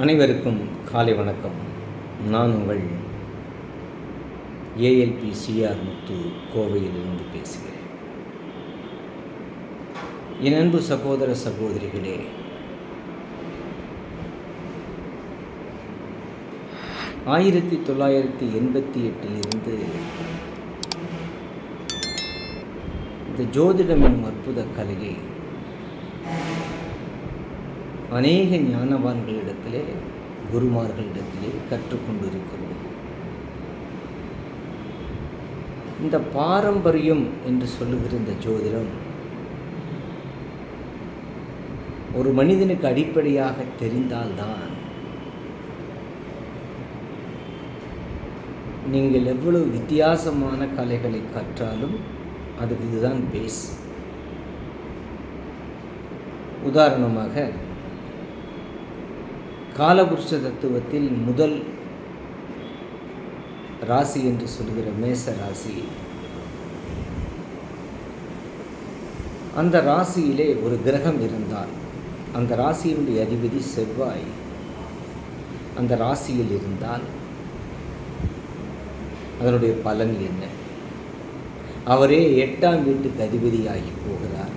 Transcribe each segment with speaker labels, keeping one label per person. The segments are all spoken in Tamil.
Speaker 1: அனைவருக்கும் காலை வணக்கம். நான் உங்கள் ஏஎல்பி சிஆர் முத்து கோவையிலிருந்து பேசுகிறேன். என் அன்பு சகோதர சகோதரிகளே, ஆயிரத்தி 1988 இந்த ஜோதிடம் என்னும் அற்புத கலையை அநேக ஞானவான்களிடத்திலே, குருமார்களிடத்திலே கற்றுக்கொண்டிருக்கிறோம். இந்த பாரம்பரியம் என்று சொல்லுகிற இந்த ஜோதிடம் ஒரு மனிதனுக்கு அடிப்படையாக தெரிந்தால்தான் நீங்கள் எவ்வளவு வித்தியாசமான கலைகளை கற்றாலும் அதுக்கு இதுதான் பேஸ். உதாரணமாக, காலபுருஷ தத்துவத்தில் முதல் ராசி என்று சொல்கிற மேச ராசி, அந்த ராசியிலே ஒரு கிரகம் இருந்தால், அந்த ராசியினுடைய அதிபதி செவ்வாய் அந்த ராசியில் இருந்தால் அதனுடைய பலன் என்ன? அவரே 8ஆம் வீட்டுக்கு அதிபதியாகி போகிறார்.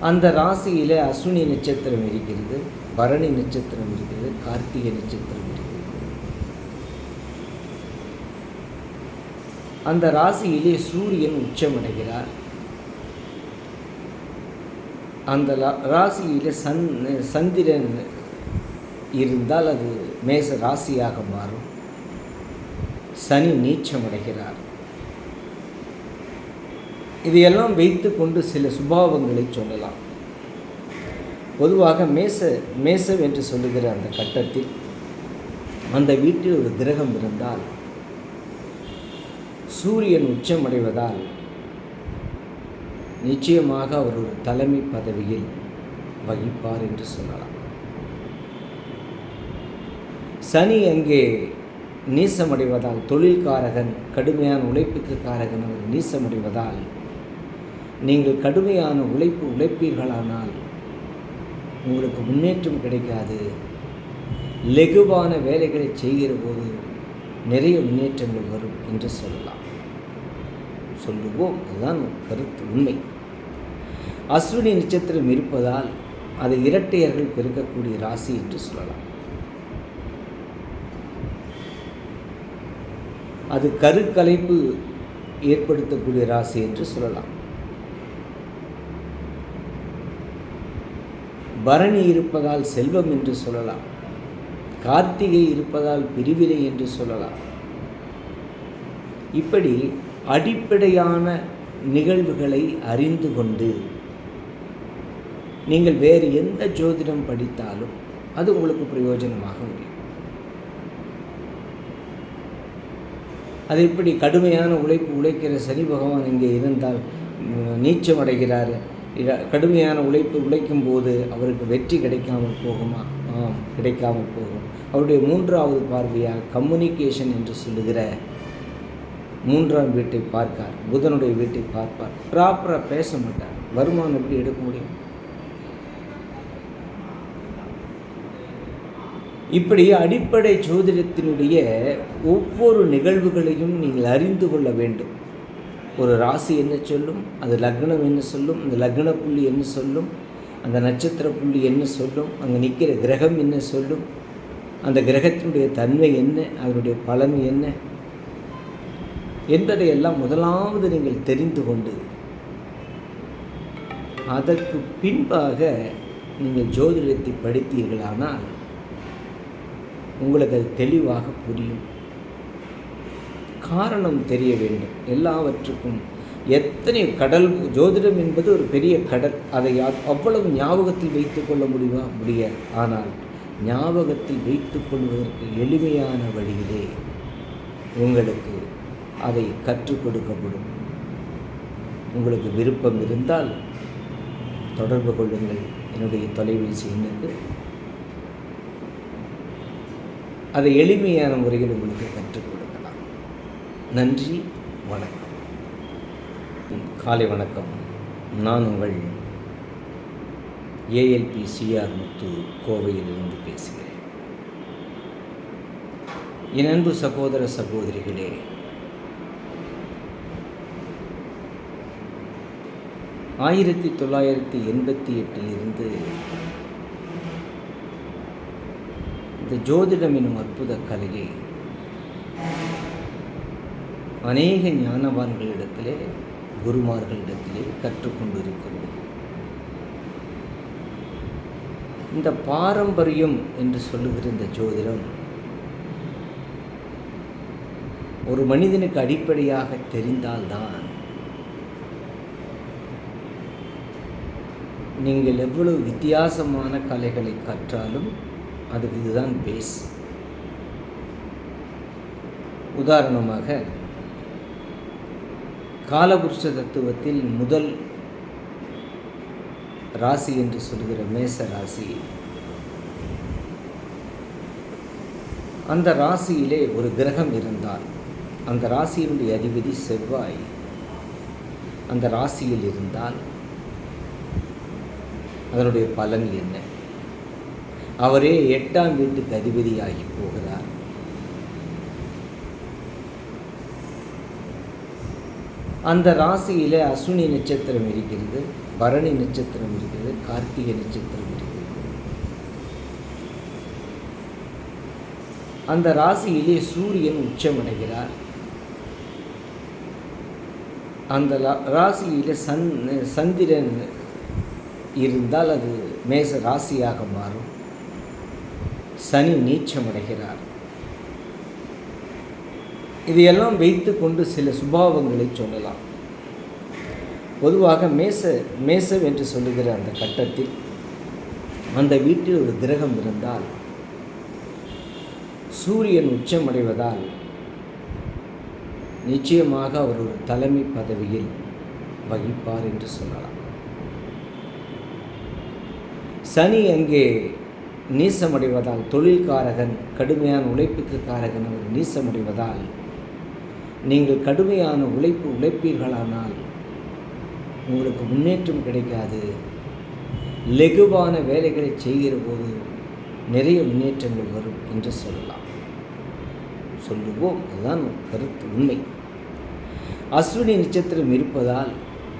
Speaker 1: அந்த ராசியிலே அஸ்வினி நட்சத்திரம் இருக்கிறது, பரணி நட்சத்திரம் இருக்கிறது, கார்த்திகை நட்சத்திரம் இருக்கிறது. அந்த ராசியிலே சூரியன் உச்சமடைகிறார். அந்த ராசியிலே சந்திரன் இருந்தால் அது மேச ராசியாக மாறும். சனி நீச்சமடைகிறார். இதையெல்லாம் வைத்து கொண்டு சில சுபாவங்களை சொல்லலாம். பொதுவாக மேசம் என்று சொல்லுகிற அந்த கட்டத்தில் அந்த வீட்டில் ஒரு கிரகம் இருந்தால் சூரியன் உச்சமடைவதால் நிச்சயமாக அவர் ஒரு தலைமை பதவியில் வகிப்பார் என்று சொல்லலாம். சனி அங்கே நீசமடைவதால், தொழில்காரகன், கடுமையான உழைப்புக்கு காரகன் அவர் நீசமடைவதால், நீங்கள் கடுமையான உழைப்பீர்களானால் உங்களுக்கு முன்னேற்றம் கிடைக்காது. லெகுவான வேலைகளை செய்கிற போது நிறைய முன்னேற்றங்கள் வரும் என்று சொல்லுவோம். அதுதான் கருத்து, உண்மை. அஸ்வினி நட்சத்திரம் இருப்பதால் அது இரட்டையர்கள் பெருக்கக்கூடிய ராசி என்று சொல்லலாம். அது கருக்கலைப்பு ஏற்படுத்தக்கூடிய ராசி என்று சொல்லலாம். பரணி இருப்பதால் செல்வம் என்று சொல்லலாம். கார்த்திகை இருப்பதால் பிரிவினை என்று சொல்லலாம். இப்படி அடிப்படையான நிகழ்வுகளை அறிந்து கொண்டு நீங்கள் வேறு எந்த ஜோதிடம் படித்தாலும் அது உங்களுக்கு பிரயோஜனமாக முடியும். அது இப்படி கடுமையான உழைக்கிற சனி பகவான் இங்கே இருந்தால் நீச்சம் அடைகிறார். கடுமையான உழைக்கும் போது அவருக்கு வெற்றி கிடைக்காமல் போகுமா? கிடைக்காமல் போகும். அவருடைய 3வது பார்வையாக கம்யூனிகேஷன் என்று சொல்லுகிற 3ஆம் வீட்டை பார்க்கார், புதனுடைய வீட்டை பார்ப்பார். ப்ராப்பராக பேச மாட்டார். வருமானம் எப்படி எடுக்க முடியும்? இப்படி அடிப்படை ஜோதிடத்தினுடைய ஒவ்வொரு நிகழ்வுகளையும் நீங்கள் அறிந்து கொள்ள வேண்டும். ஒரு ராசி என்ன சொல்லும், அது லக்னம் என்ன சொல்லும், அந்த லக்ன புள்ளி என்ன சொல்லும், அந்த நட்சத்திர புள்ளி என்ன சொல்லும், அங்கே நிற்கிற கிரகம் என்ன சொல்லும், அந்த கிரகத்தினுடைய தன்மை என்ன, அதனுடைய பலன் என்ன என்பதையெல்லாம் முதலாவது நீங்கள் தெரிந்து கொண்டு அதற்கு பின்பாக நீங்கள் ஜோதிடத்தை படித்தீர்களானால் உங்களுக்கு அது தெளிவாக புரியும். காரணம் தெரிய வேண்டும். எல்லாவற்றுக்கும் எத்தனை கடல், ஜோதிடம் என்பது ஒரு பெரிய கடல். அதை அவ்வளவு ஞாபகத்தில் வைத்துக் கொள்ள முடியாது. ஆனால் ஞாபகத்தில் வைத்துக் கொள்வதற்கு எளிமையான வழியிலே உங்களுக்கு அதை கற்றுக் கொடுக்கப்படும். உங்களுக்கு விருப்பம் இருந்தால் தொடர்பு கொள்ளுங்கள் என்னுடைய தொலைபேசி எண்ணுக்கு. அதை எளிமையான முறையில் உங்களுக்கு கற்றுக் கொடுக்கலாம். நன்றி, வணக்கம். காலை வணக்கம். நான் உங்கள் ஏஎல்பி சிஆர் முத்து கோவையிலிருந்து பேசுகிறேன். என் அன்பு சகோதர சகோதரிகளே, ஆயிரத்தி 1988 இந்த ஜோதிடம் எனும் அற்புத கலையை அநேக ஞானவான்களிடத்திலே, குருமார்களிடத்திலே கற்றுக்கொண்டிருக்கிறோம். இந்த பாரம்பரியம் என்று சொல்லுகிற இந்த ஜோதிடம் ஒரு மனிதனுக்கு அடிப்படையாக தெரிந்தால்தான் நீங்கள் எவ்வளவு வித்தியாசமான கலைகளை கற்றாலும் அதுக்கு இதுதான் பேஸ். உதாரணமாக, காலபுருஷ தத்துவத்தில் முதல் ராசி என்று சொல்கிற மேச ராசி, அந்த ராசியிலே ஒரு கிரகம் இருந்தால் அந்த ராசியினுடைய அதிபதி செவ்வாய் அந்த ராசியில் இருந்தால் அதனுடைய பலன் என்ன? அவரே 8ஆம் வீட்டுக்கு அதிபதியாகி போகிறார். அந்த ராசியிலே அஸ்வினி நட்சத்திரம் இருக்கிறது, பரணி நட்சத்திரம் இருக்கிறது, கார்த்திகை நட்சத்திரம் இருக்கிறது. அந்த ராசியிலே சூரியன் உச்சமடைகிறார். அந்த ராசியிலே சந்திரன் இருந்தால் அது மேச ராசியாக மாறும். சனி நீச்சமடைகிறார். இதையெல்லாம் வைத்து கொண்டு சில சுபாவங்களை சொல்லலாம். பொதுவாக மேசம் என்று சொல்லுகிற அந்த கட்டத்தில் அந்த வீட்டில் ஒரு கிரகம் இருந்தால் சூரியன் உச்சமடைவதால் நிச்சயமாக அவர் ஒரு தலைமை பதவியில் வகிப்பார் என்று சொல்லலாம். சனி அங்கே நீசமடைவதால், தொழில்காரகன், கடுமையான உழைப்புக்கு காரகன் அவர் நீசமடைவதால், நீங்கள் கடுமையான உழைப்பீர்களானால் உங்களுக்கு முன்னேற்றம் கிடைக்காது. லெகுவான வேலைகளை செய்கிற போது நிறைய முன்னேற்றங்கள் வரும் என்று சொல்லுவோம். அதுதான் கருத்து, உண்மை. அஸ்வினி நட்சத்திரம் இருப்பதால்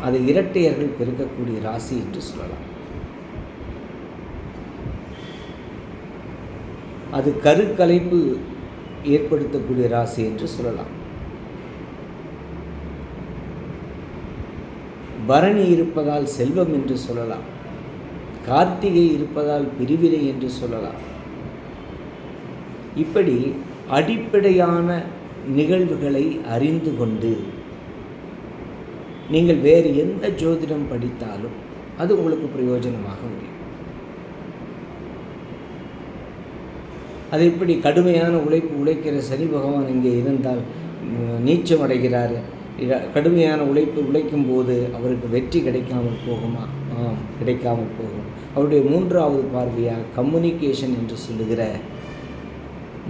Speaker 1: அது இரட்டையர்கள் பெருக்கக்கூடிய ராசி என்று சொல்லலாம். அது கருக்கலைப்பு ஏற்படுத்தக்கூடிய ராசி என்று சொல்லலாம். பரணி இருப்பதால் செல்வம் என்று சொல்லலாம். கார்த்திகை இருப்பதால் பிரிவினை என்று சொல்லலாம். இப்படி அடிப்படையான நிகழ்வுகளை அறிந்து கொண்டு நீங்கள் வேறு எந்த ஜோதிடம் படித்தாலும் அது உங்களுக்கு பிரயோஜனமாக முடியும். அது இப்படி கடுமையான உழைக்கிற சனி பகவான் இங்கே இருந்தால் நீச்சம் அடைகிறார். கடுமையான உழைக்கும் போது அவருக்கு வெற்றி கிடைக்காமல் போகுமா? கிடைக்காமல் போகும். அவருடைய 3வது பார்வையாக கம்யூனிகேஷன் என்று சொல்லுகிற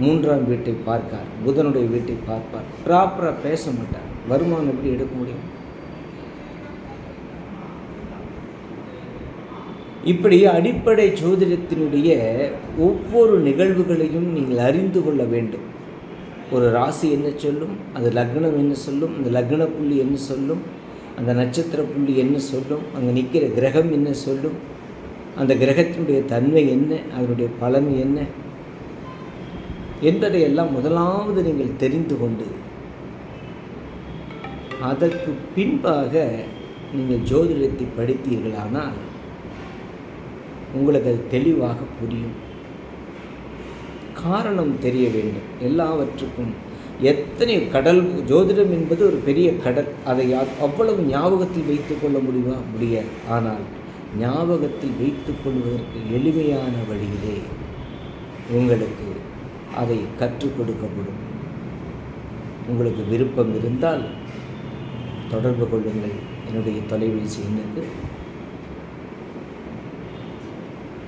Speaker 1: 3ஆம் வீட்டை பார்க்கார். புதனுடைய வீட்டை பார்ப்பார். ப்ராப்பராக பேச மாட்டார். வருமானம் எப்படி எடுக்க முடியும்? இப்படி அடிப்படை ஜோதிடத்தினுடைய ஒவ்வொரு நிகழ்வுகளையும் நீங்கள் அறிந்து கொள்ள வேண்டும். ஒரு ராசி என்ன சொல்லும், அது லக்னம் என்ன சொல்லும், அந்த லக்ன புள்ளி என்ன சொல்லும், அந்த நட்சத்திர புள்ளி என்ன சொல்லும், அங்கே நிற்கிற கிரகம் என்ன சொல்லும், அந்த கிரகத்தினுடைய தன்மை என்ன, அதனுடைய பலன் என்ன என்பதையெல்லாம் முதலாவது நீங்கள் தெரிந்து கொண்டு அதற்கு பின்பாக நீங்கள் ஜோதிடத்தை படித்தீர்களானால் உங்களுக்கு அது தெளிவாக புரியும். காரணம் தெரிய வேண்டும் எல்லாவற்றுக்கும். எத்தனை கடல், ஜோதிடம் என்பது ஒரு பெரிய கடல். அதை அவ்வளவு ஞாபகத்தில் வைத்து கொள்ள முடியாது. ஆனால் ஞாபகத்தில் வைத்து கொள்வதற்கு எளிமையான வழியிலே உங்களுக்கு அதை கற்றுக் கொடுக்கப்படும். உங்களுக்கு விருப்பம் இருந்தால் தொடர்பு கொள்ளுங்கள் என்னுடைய தொலைபேசி எண்ணுக்கு.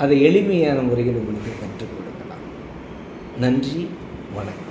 Speaker 1: அதை எளிமையான முறையில் உங்களுக்கு கற்றுக் கொடுக்கலாம். நன்றி, வணக்கம்.